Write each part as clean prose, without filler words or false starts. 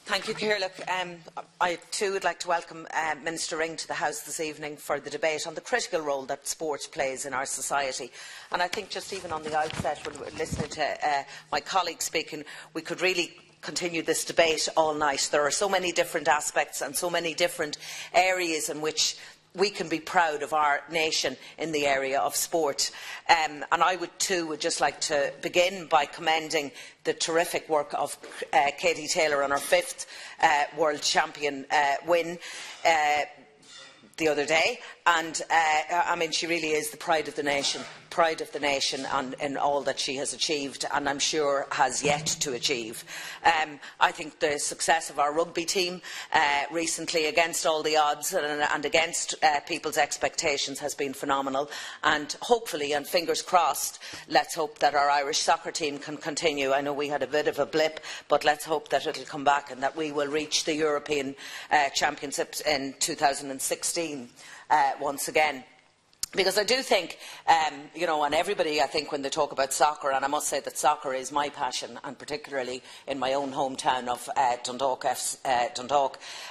Thank you, Ciarán. I too would like to welcome Minister Ring to the House this evening for the debate on the critical role that sport plays in our society. And I think just even on the outset, when we're listening to my colleague speaking, we could really continue this debate all night. There are so many different aspects and so many different areas in which we can be proud of our nation in the area of sport. And I would just like to begin by commending the terrific work of Katie Taylor on her 5th World Champion win the other day. And I mean, she really is the pride of the nation in all that she has achieved, and I'm sure has yet to achieve. I think the success of our rugby team recently, against all the odds and against people's expectations, has been phenomenal. And hopefully, and fingers crossed, let's hope that our Irish soccer team can continue. I know we had a bit of a blip, but let's hope that it will come back and that we will reach the European Championships in 2016 once again. Because I do think, you know, and everybody, I think, when they talk about soccer, and I must say that soccer is my passion, and particularly in my own hometown of Dundalk,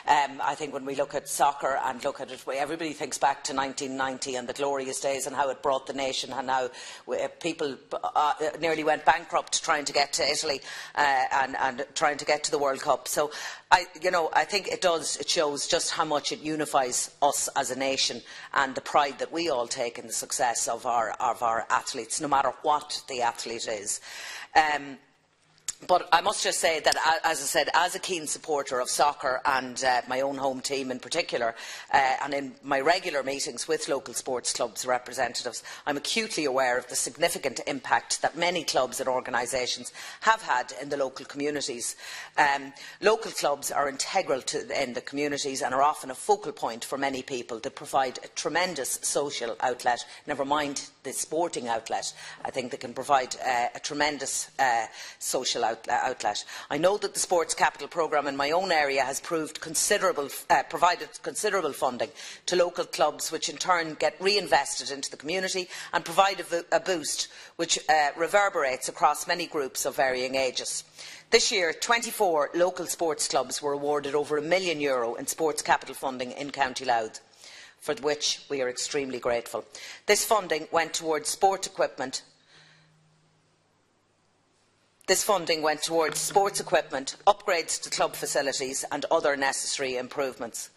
I think when we look at soccer and look at it, everybody thinks back to 1990 and the glorious days and how it brought the nation, and how people nearly went bankrupt trying to get to Italy and trying to get to the World Cup. So, I think it shows just how much it unifies us as a nation, and the pride that we all take in the success of our athletes, no matter what the athlete is. But I must just say that, as I said, as a keen supporter of soccer and my own home team in particular, and in my regular meetings with local sports clubs representatives, I'm acutely aware of the significant impact that many clubs and organisations have had in the local communities. Local clubs are integral in the communities and are often a focal point for many people. They provide a tremendous social outlet, never mind the sporting outlet. I think they can provide a tremendous social outlet. I know that the Sports Capital Programme in my own area has provided considerable funding to local clubs, which in turn get reinvested into the community and provide a boost which reverberates across many groups of varying ages. This year, 24 local sports clubs were awarded over €1 million in sports capital funding in County Louth, for which we are extremely grateful. This funding went towards sports equipment, upgrades to club facilities and other necessary improvements.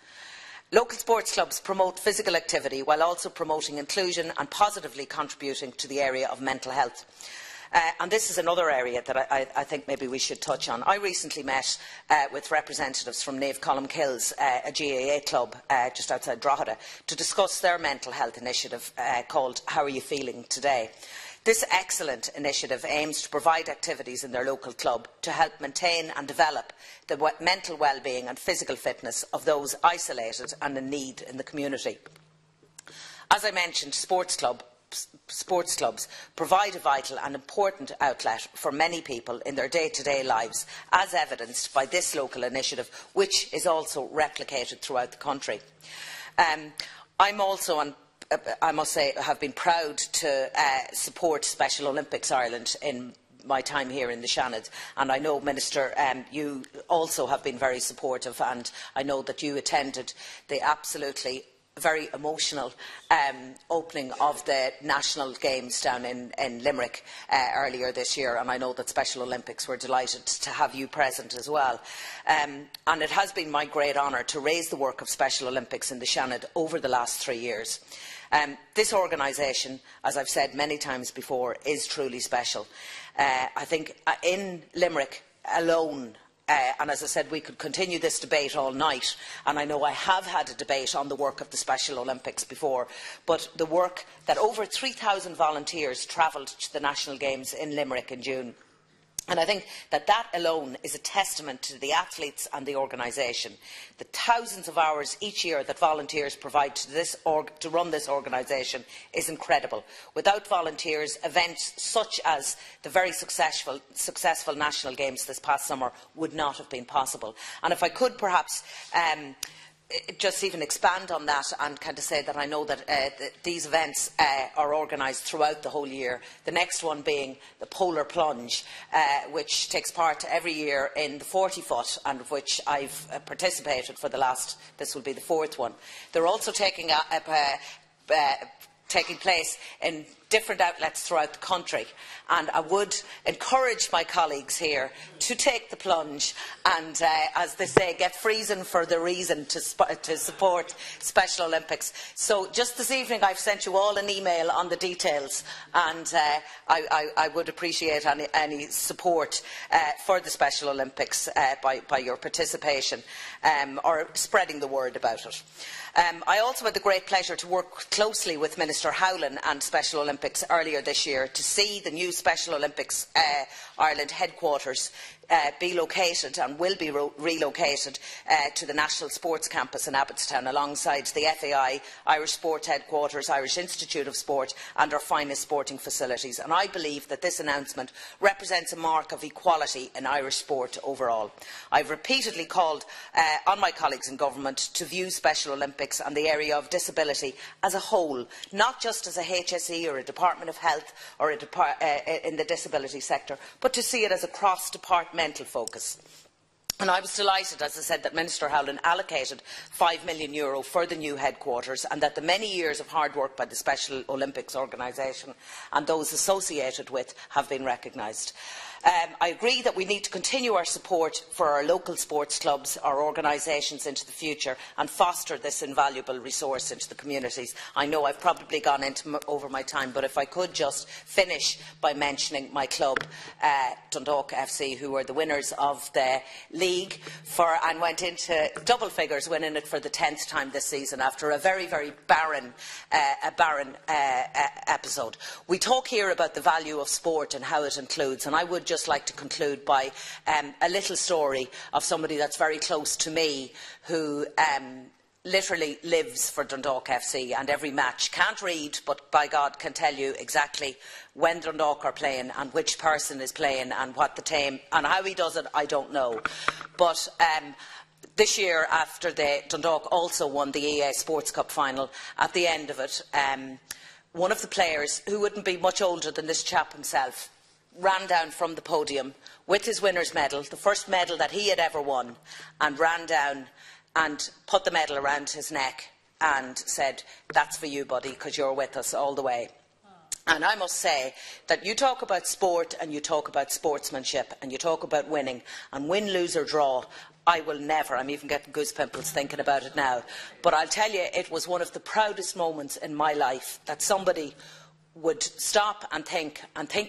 Local sports clubs promote physical activity while also promoting inclusion and positively contributing to the area of mental health. And this is another area that I think maybe we should touch on. I recently met with representatives from Colmcilles, a GAA club just outside Drogheda, to discuss their mental health initiative called How Are You Feeling Today? This excellent initiative aims to provide activities in their local club to help maintain and develop the mental well-being and physical fitness of those isolated and in need in the community. As I mentioned, sports clubs provide a vital and important outlet for many people in their day-to-day lives, as evidenced by this local initiative, which is also replicated throughout the country. I'm also, and I must say, have been proud to support Special Olympics Ireland in my time here in the Seanad, and I know, Minister, you also have been very supportive, and I know that you attended the absolutely very emotional opening of the National Games down in Limerick earlier this year, and I know that Special Olympics were delighted to have you present as well. And it has been my great honour to raise the work of Special Olympics in the Seanad over the last 3 years. This organisation, as I've said many times before, is truly special. I think in Limerick alone, and as I said, we could continue this debate all night, and I know I have had a debate on the work of the Special Olympics before, but the work that over 3,000 volunteers travelled to the National Games in Limerick in June. And I think that that alone is a testament to the athletes and the organisation. The thousands of hours each year that volunteers provide to run this organisation is incredible. Without volunteers, events such as the very successful National Games this past summer would not have been possible. And if I could perhaps just even expand on that and kind of say that I know that these events are organised throughout the whole year. The next one being the Polar Plunge, which takes part every year in the 40-foot, and of which I've participated for the last, this will be the 4th one. They're also taking place in different outlets throughout the country, and I would encourage my colleagues here to take the plunge and, as they say, get freezing for the reason to support Special Olympics. So just this evening I've sent you all an email on the details, and I would appreciate any support for the Special Olympics by your participation or spreading the word about it. I also had the great pleasure to work closely with Minister Howlin and Special Olympics earlier this year to see the new Special Olympics Ireland headquarters be located and will be relocated to the National Sports Campus in Abbottstown, alongside the FAI, Irish Sport Headquarters, Irish Institute of Sport and our finest sporting facilities. And I believe that this announcement represents a mark of equality in Irish sport overall. I have repeatedly called on my colleagues in government to view Special Olympics and the area of disability as a whole, not just as a HSE or a Department of Health or in the disability sector, but to see it as a cross-departmental focus. And I was delighted, as I said, that Minister Howlin allocated €5 million for the new headquarters, and that the many years of hard work by the Special Olympics organisation and those associated with have been recognised. I agree that we need to continue our support for our local sports clubs, our organisations into the future, and foster this invaluable resource into the communities. I know I've probably gone over my time, but if I could just finish by mentioning my club, Dundalk FC, who were the winners of the league and went into double figures, winning it for the 10th time this season after a very, very barren episode. We talk here about the value of sport and how it includes, and I would just like to conclude by a little story of somebody that's very close to me, who literally lives for Dundalk FC and every match. Can't read, but by God can tell you exactly when Dundalk are playing and which person is playing and what the team, and how he does it, I don't know. But this year, after Dundalk also won the EA Sports Cup final, at the end of it, one of the players, who wouldn't be much older than this chap himself, ran down from the podium with his winner's medal, the first medal that he had ever won, and ran down and put the medal around his neck and said, "That's for you, buddy, because you're with us all the way." And I must say that you talk about sport and you talk about sportsmanship and you talk about winning, and win, lose or draw, I will never, I'm even getting goose pimples thinking about it now, but I'll tell you, it was one of the proudest moments in my life that somebody would stop and think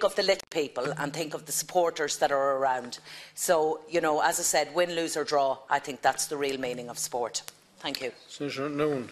of the little people and think of the supporters that are around. So, you know, as I said, win, lose or draw, I think that's the real meaning of sport. Thank you. Senator Noon.